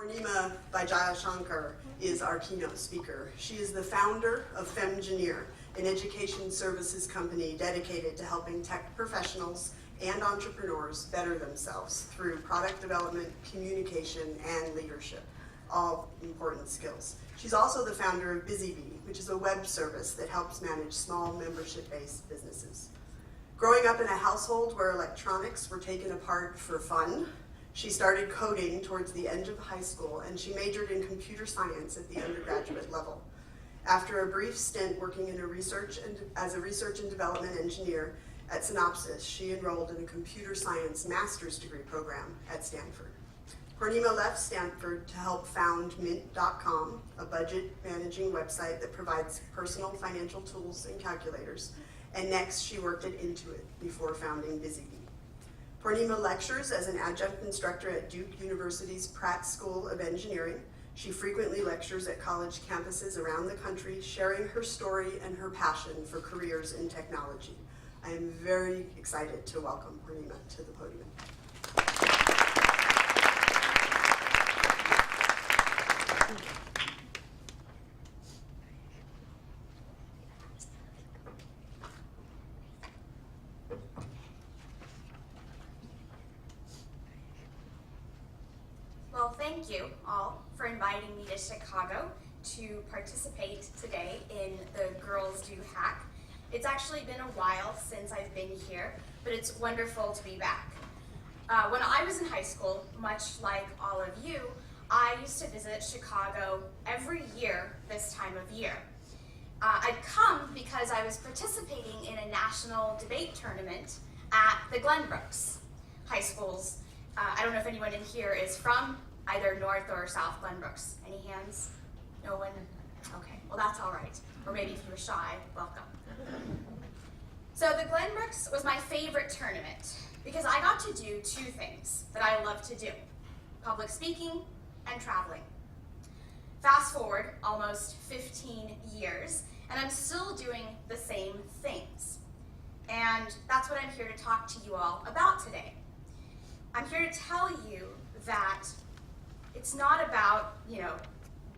Poornima Vijayashanker is our keynote speaker. She is the founder of FemGeneer, an education services company dedicated to helping tech professionals and entrepreneurs better themselves through product development, communication, and leadership, all important skills. She's also the founder of BusyBee, which is a web service that helps manage small membership-based businesses. Growing up in a household where electronics were taken apart for fun, she started coding towards the end of high school, and she majored in computer science at the undergraduate level. After a brief stint working in as a research and development engineer at Synopsys, she enrolled in a computer science master's degree program at Stanford. Poornima left Stanford to help found Mint.com, a budget managing website that provides personal financial tools and calculators. And next, she worked at Intuit before founding BusyBee. Poornima lectures as an adjunct instructor at Duke University's Pratt School of Engineering. She frequently lectures at college campuses around the country, sharing her story and her passion for careers in technology. I am very excited to welcome Poornima to the podium. Well, thank you all for inviting me to Chicago to participate today in the Girls Do Hack. It's actually been a while since I've been here, but it's wonderful to be back. When I was in high school, much like all of you, I used to visit Chicago every year this time of year. I'd come because I was participating in a national debate tournament at the Glenbrooks High Schools. I don't know if anyone in here is from either North or South Glenbrooks. Any hands? No one? Okay, well that's all right. Or maybe if you were shy, welcome. So the Glenbrooks was my favorite tournament because I got to do two things that I love to do: public speaking and traveling. Fast forward almost 15 years, and I'm still doing the same things. And that's what I'm here to talk to you all about today. I'm here to tell you that it's not about,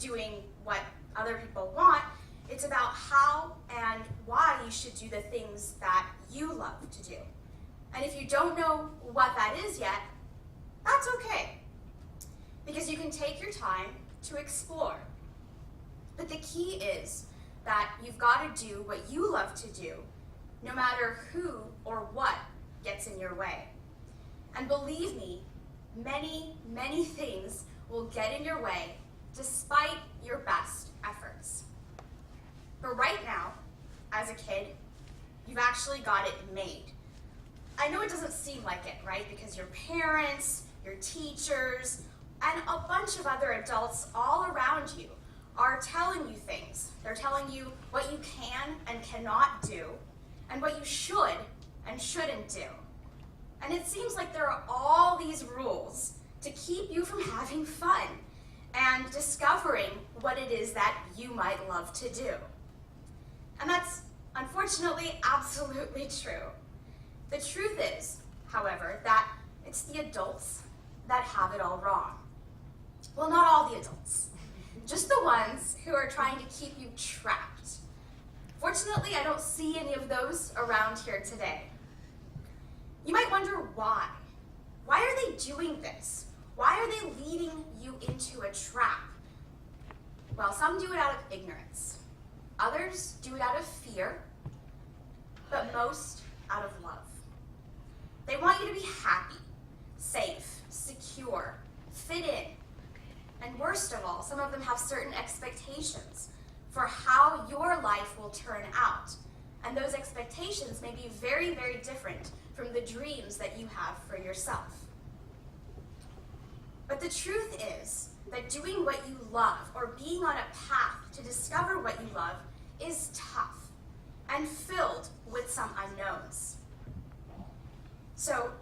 doing what other people want. It's about how and why you should do the things that you love to do. And if you don't know what that is yet, that's okay, because you can take your time to explore. But the key is that you've got to do what you love to do, no matter who or what gets in your way. And believe me, many, many things will get in your way despite your best efforts. But right now, as a kid, you've actually got it made. I know it doesn't seem like it, right? Because your parents, your teachers, and a bunch of other adults all around you are telling you things. They're telling you what you can and cannot do, and what you should and shouldn't do. And it seems like there are all these rules to keep you from having fun and discovering what it is that you might love to do. And that's unfortunately absolutely true. The truth is, however, that it's the adults that have it all wrong. Well, not all the adults, just the ones who are trying to keep you trapped. Fortunately, I don't see any of those around here today. You might wonder why. Why are they doing this? Why are they leading you into a trap? Well, some do it out of ignorance. Others do it out of fear, but most out of love. They want you to be happy, safe, secure, fit in. And worst of all, some of them have certain expectations for how your life will turn out. And those expectations may be very, very different from the dreams that you have for yourself. But the truth is that doing what you love, or being on a path to discover what you love, is tough and filled with some unknowns. So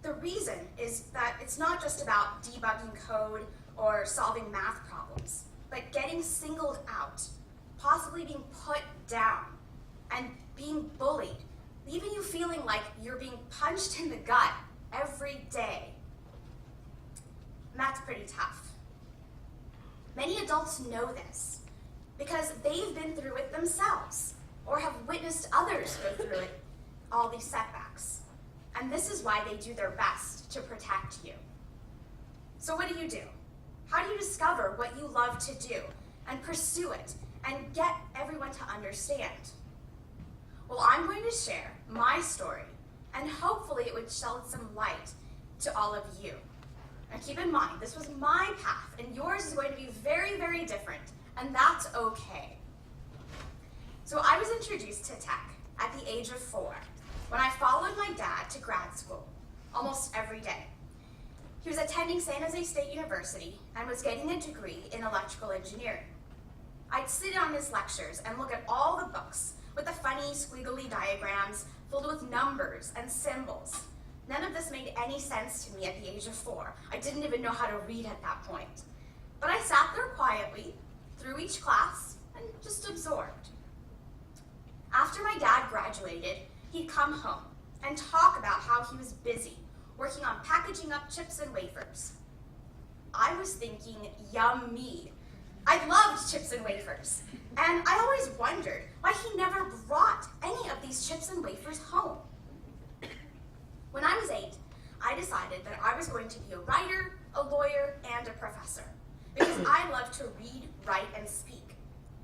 the reason is that it's not just about debugging code or solving math problems, but getting singled out, possibly being put down, and being bullied, leaving you feeling like you're being punched in the gut every day. And that's pretty tough. Many adults know this because they've been through it themselves or have witnessed others go through it, all these setbacks. And this is why they do their best to protect you. So what do? How do you discover what you love to do and pursue it and get everyone to understand? Well, I'm going to share my story, and hopefully it would shed some light to all of you. And keep in mind, this was my path, and yours is going to be very, very different, and that's okay. So I was introduced to tech at the age of 4 when I followed my dad to grad school almost every day. He was attending San Jose State University and was getting a degree in electrical engineering. I'd sit on his lectures and look at all the books with the funny squiggly diagrams filled with numbers and symbols. None of this made any sense to me at the age of 4. I didn't even know how to read at that point. But I sat there quietly through each class and just absorbed. After my dad graduated, he'd come home and talk about how he was busy working on packaging up chips and wafers. I was thinking, yummy. I loved chips and wafers, and I always wondered why he never brought any of these chips and wafers home. When I was 8, I decided that I was going to be a writer, a lawyer, and a professor, because I love to read, write, and speak.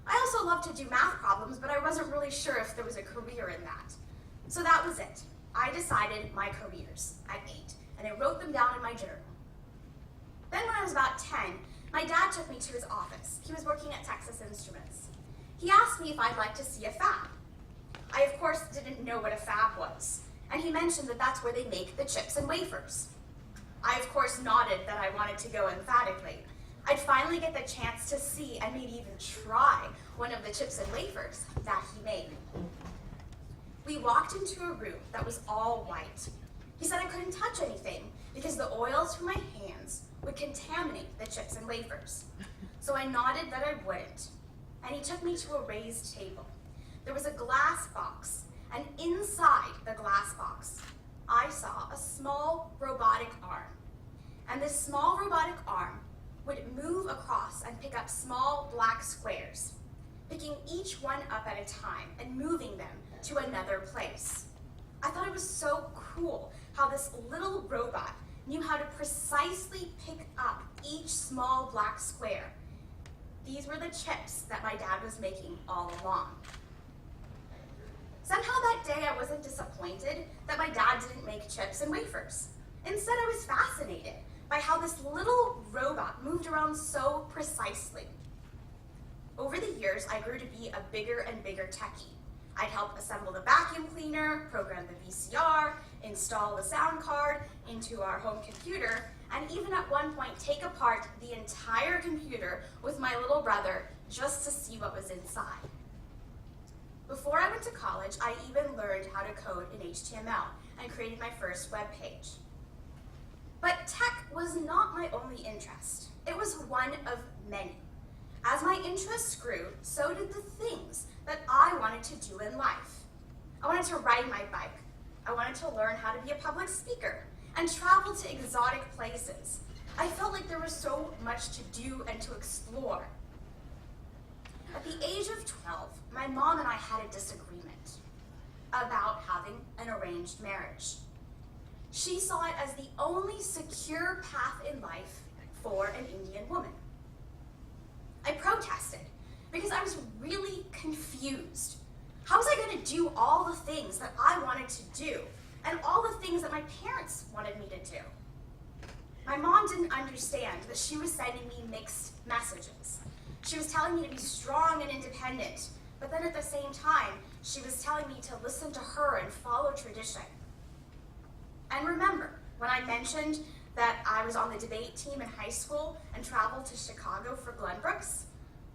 I also love to do math problems, but I wasn't really sure if there was a career in that. So that was it. I decided my careers at 8, and I wrote them down in my journal. Then when I was about 10, my dad took me to his office. He was working at Texas Instruments. He asked me if I'd like to see a fab. I, of course, didn't know what a fab was, and he mentioned that that's where they make the chips and wafers. I, of course, nodded that I wanted to go emphatically. I'd finally get the chance to see and maybe even try one of the chips and wafers that he made. We walked into a room that was all white. He said I couldn't touch anything because the oils from my hands would contaminate the chips and wafers. So I nodded that I wouldn't, and he took me to a raised table. There was a glass box, and inside the glass box, I saw a small robotic arm. And this small robotic arm would move across and pick up small black squares, picking each one up at a time and moving them to another place. I thought it was so cool how this little robot knew how to precisely pick up each small black square. These were the chips that my dad was making all along. Somehow that day I wasn't disappointed that my dad didn't make chips and wafers. Instead, I was fascinated by how this little robot moved around so precisely. Over the years, I grew to be a bigger and bigger techie. I'd help assemble the vacuum cleaner, program the VCR, install the sound card into our home computer, and even at one point take apart the entire computer with my little brother just to see what was inside. Before I went to college, I even learned how to code in HTML and created my first web page. But tech was not my only interest. It was one of many. As my interests grew, so did the things that I wanted to do in life. I wanted to ride my bike. I wanted to learn how to be a public speaker and travel to exotic places. I felt like there was so much to do and to explore. At the age of 12, my mom and I had a disagreement about having an arranged marriage. She saw it as the only secure path in life for an Indian woman. I protested because I was really confused. How was I going to do all the things that I wanted to do and all the things that my parents wanted me to do? My mom didn't understand that she was sending me mixed messages. She was telling me to be strong and independent, but then at the same time, she was telling me to listen to her and follow tradition. And remember, when I mentioned that I was on the debate team in high school and traveled to Chicago for Glenbrooks?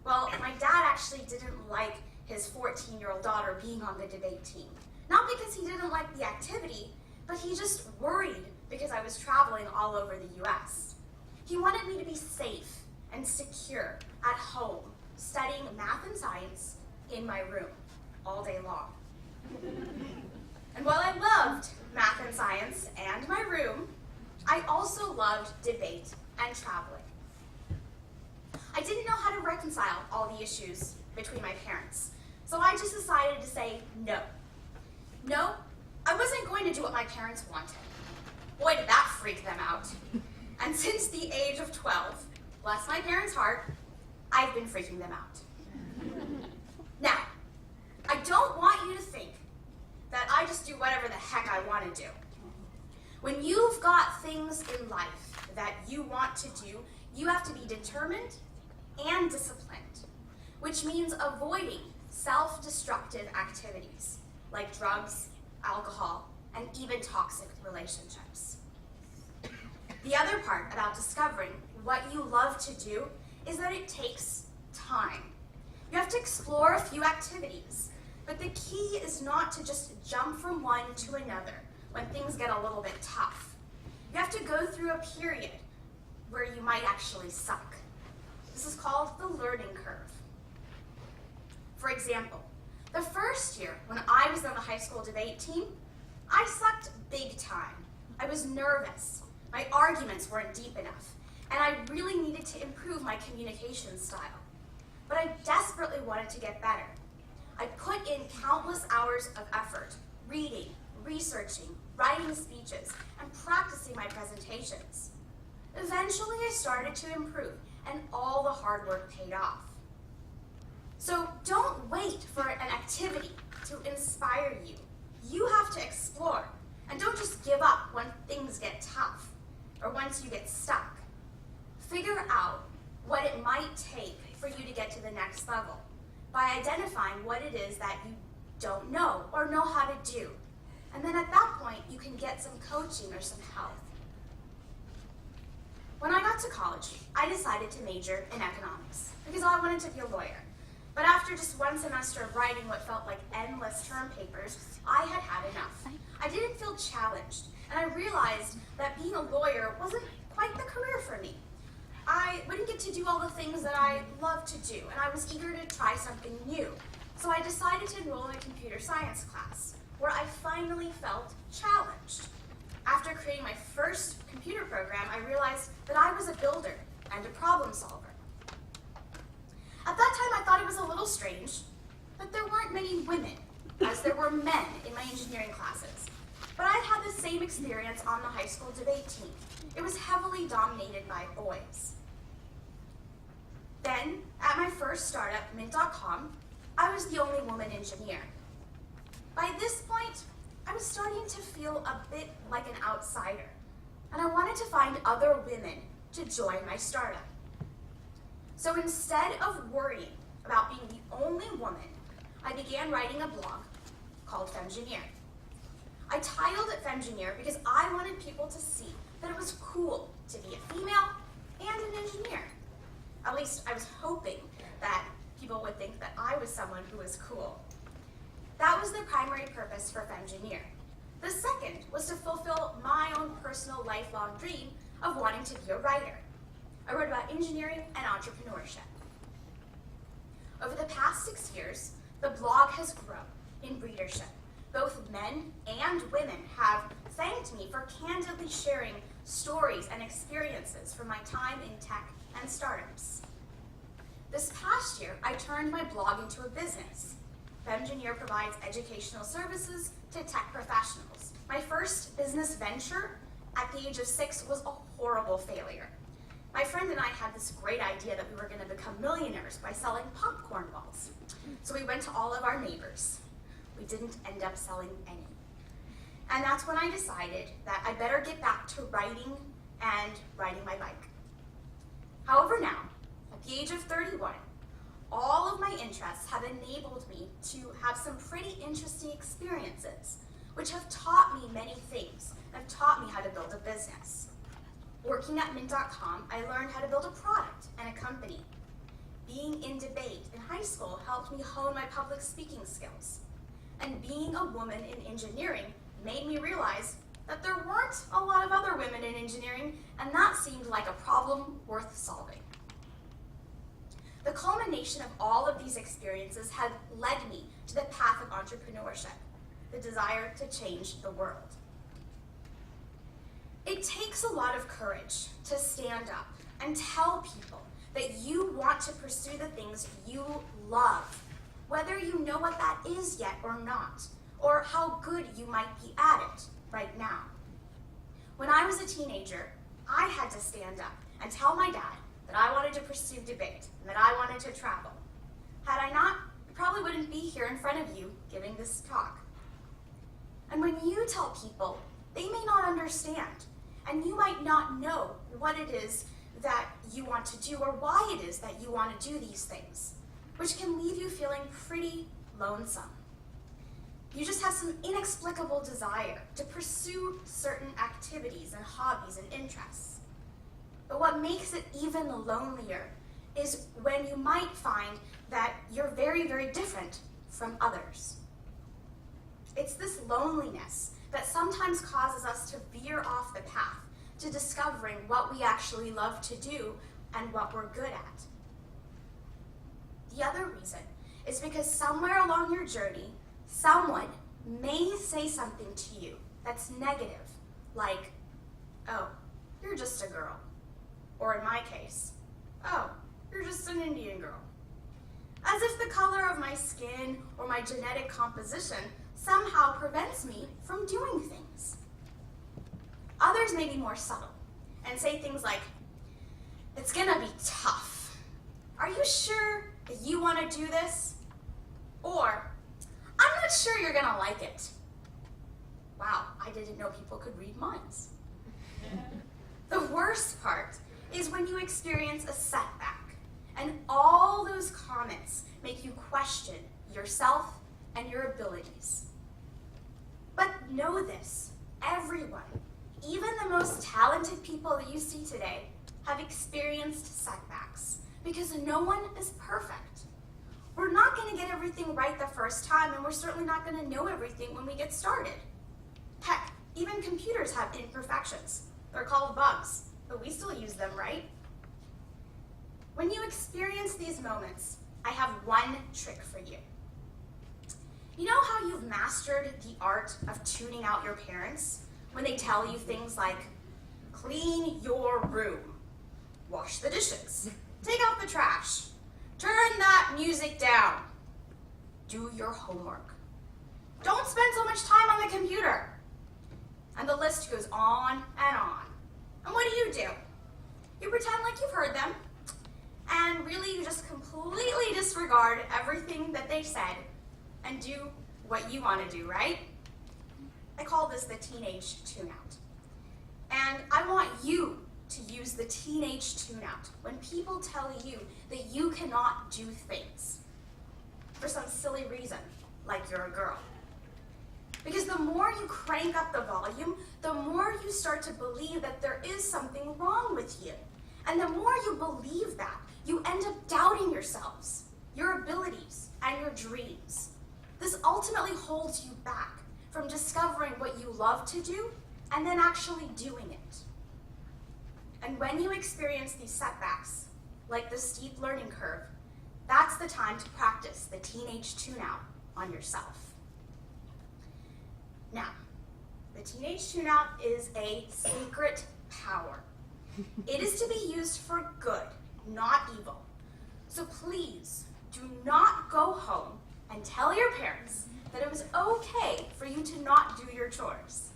Well, my dad actually didn't like his 14-year-old daughter being on the debate team. Not because he didn't like the activity, but he just worried because I was traveling all over the US. He wanted me to be safe and secure at home, studying math and science in my room all day long. And while I loved math and science and my room, I also loved debate and traveling. I didn't know reconcile all the issues between my parents. So I just decided to say no. No, I wasn't going to do what my parents wanted. Boy, did that freak them out. And since the age of 12, bless my parents' heart, I've been freaking them out. Now, I don't want you to think that I just do whatever the heck I want to do. When you've got things in life that you want to do, you have to be determined and disciplined, which means avoiding self-destructive activities like drugs, alcohol, and even toxic relationships. The other part about discovering what you love to do is that it takes time. You have to explore a few activities, but the key is not to just jump from one to another when things get a little bit tough. You have to go through a period where you might actually suck. This is called the learning curve. For example, the first year when I was on the high school debate team, I sucked big time. I was nervous. My arguments weren't deep enough, and I really needed to improve my communication style. But I desperately wanted to get better. I put in countless hours of effort, reading, researching, writing speeches, and practicing my presentations. Eventually, I started to improve, and all the hard work paid off. So don't wait for an activity to inspire you. You have to explore, and don't just give up when things get tough or once you get stuck. Figure out what it might take for you to get to the next level by identifying what it is that you don't know or know how to do. And then at that point, you can get some coaching or some help. When I got to college, I decided to major in economics because I wanted to be a lawyer. But after just one semester of writing what felt like endless term papers, I had had enough. I didn't feel challenged, and I realized that being a lawyer wasn't quite the career for me. I wouldn't get to do all the things that I love to do, and I was eager to try something new. So I decided to enroll in a computer science class, where I finally felt challenged. After creating my first computer program, I realized that I was a builder and a problem solver. At that time, I thought it was a little strange, but there weren't many women, as there were men in my engineering classes. But I had the same experience on the high school debate team. It was heavily dominated by boys. Then, at my first startup, Mint.com, I was the only woman engineer. By this point, I was starting to feel a bit like an outsider, and I wanted to find other women to join my startup. So instead of worrying about being the only woman, I began writing a blog called Femgineer. I titled it Femgineer because I wanted people to see that it was cool to be a female and an engineer. At least I was hoping that people would think that I was someone who was cool. That was the primary purpose for Femgineer. The second was to fulfill my own personal lifelong dream of wanting to be a writer. I wrote about engineering and entrepreneurship. Over the past 6 years, the blog has grown in readership. Both men and women have thanked me for candidly sharing stories and experiences from my time in tech and startups. This past year, I turned my blog into a business. Femgineer provides educational services to tech professionals. My first business venture at the age of 6 was a horrible failure. My friend and I had this great idea that we were going to become millionaires by selling popcorn balls. So we went to all of our neighbors. We didn't end up selling any. And that's when I decided that I better get back to writing and riding my bike. However, now, at the age of 31, all of my interests have enabled me to have some pretty interesting experiences, which have taught me many things and have taught me how to build a business. Working at Mint.com, I learned how to build a product and a company. Being in debate in high school helped me hone my public speaking skills. And being a woman in engineering made me realize that there weren't a lot of other women in engineering, and that seemed like a problem worth solving. The culmination of all of these experiences had led me to the path of entrepreneurship, the desire to change the world. It takes a lot of courage to stand up and tell people that you want to pursue the things you love, whether you know what that is yet or not, or how good you might be at it right now. When I was a teenager, I had to stand up and tell my dad that I wanted to pursue debate and that I wanted to travel. Had I not, I probably wouldn't be here in front of you giving this talk. And when you tell people, they may not understand, and you might not know what it is that you want to do or why it is that you want to do these things, which can leave you feeling pretty lonesome. You just have some inexplicable desire to pursue certain activities and hobbies and interests. But what makes it even lonelier is when you might find that you're very, very different from others. It's this loneliness that sometimes causes us to veer off the path to discovering what we actually love to do and what we're good at. The other reason is because somewhere along your journey, someone may say something to you that's negative, like, oh, you're just a girl. Or in my case, oh, you're just an Indian girl. As if the color of my skin or my genetic composition somehow prevents me from doing things. Others may be more subtle and say things like, it's gonna be tough. Are you sure that you wanna do this? Or, I'm not sure you're gonna like it. Wow, I didn't know people could read minds. The worst part is when you experience a setback and all those comments make you question yourself and your abilities. But know this, everyone, even the most talented people that you see today, have experienced setbacks because no one is perfect. We're not going to get everything right the first time, and we're certainly not going to know everything when we get started. Heck, even computers have imperfections. They're called bugs, but we still use them, right? When you experience these moments, I have one trick for you. You know how you've mastered the art of tuning out your parents when they tell you things like, clean your room, wash the dishes, take out the trash, turn that music down, do your homework, don't spend so much time on the computer. And the list goes on and on. And what do? You pretend like you've heard them, and really you just completely disregard everything that they said and do what you want to do, right? I call this the teenage tune-out. And I want you to use the teenage tune-out when people tell you that you cannot do things for some silly reason, like you're a girl. Because the more you crank up the volume, the more you start to believe that there is something wrong with you. And the more you believe that, you end up doubting yourselves, your abilities, and your dreams. This ultimately holds you back from discovering what you love to do and then actually doing it. And when you experience these setbacks, like the steep learning curve, that's the time to practice the teenage tune-out on yourself. Now, the teenage tune-out is a secret power. It is to be used for good, not evil. So please, do not go home and tell your parents that it was okay for you to not do your chores.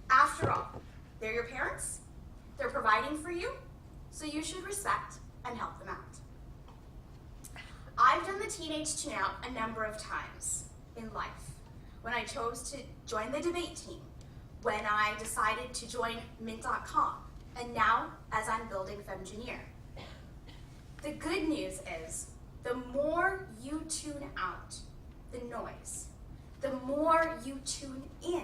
After all, they're your parents, they're providing for you, so you should respect and help them out. I've done the teenage tune-out a number of times in life. When I chose to join the debate team, when I decided to join Mint.com, and now as I'm building Femgineer. The good news is, the more you tune out the noise, the more you tune in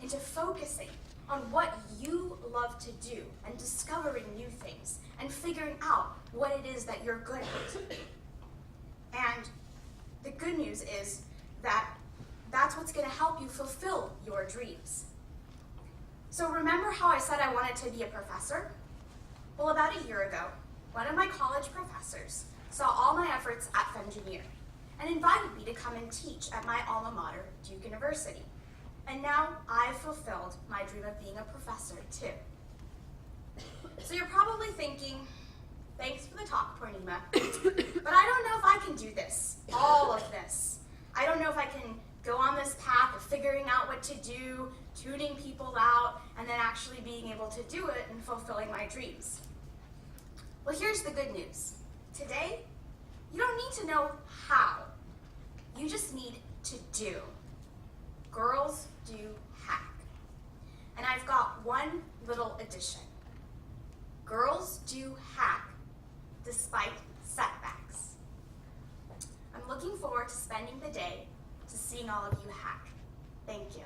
into focusing on what you love to do and discovering new things and figuring out what it is that you're good at. And the good news is that that's what's going to help you fulfill your dreams. So remember how I said I wanted to be a professor? Well, about a year ago, one of my college professors saw all my efforts at Femgineer and invited me to come and teach at my alma mater, Duke University. And now I've fulfilled my dream of being a professor too. So you're probably thinking, Thanks for the talk, Poornima. But I don't know if I can do this, all of this. I don't know if I can go on this path of figuring out what to do, tuning people out, and then actually being able to do it and fulfilling my dreams. Well, here's the good news. Today, you don't need to know how. You just need to do. Girls do hack. And I've got one little addition. Girls do hack despite setbacks. I'm looking forward to spending the day to seeing all of you hack. Thank you.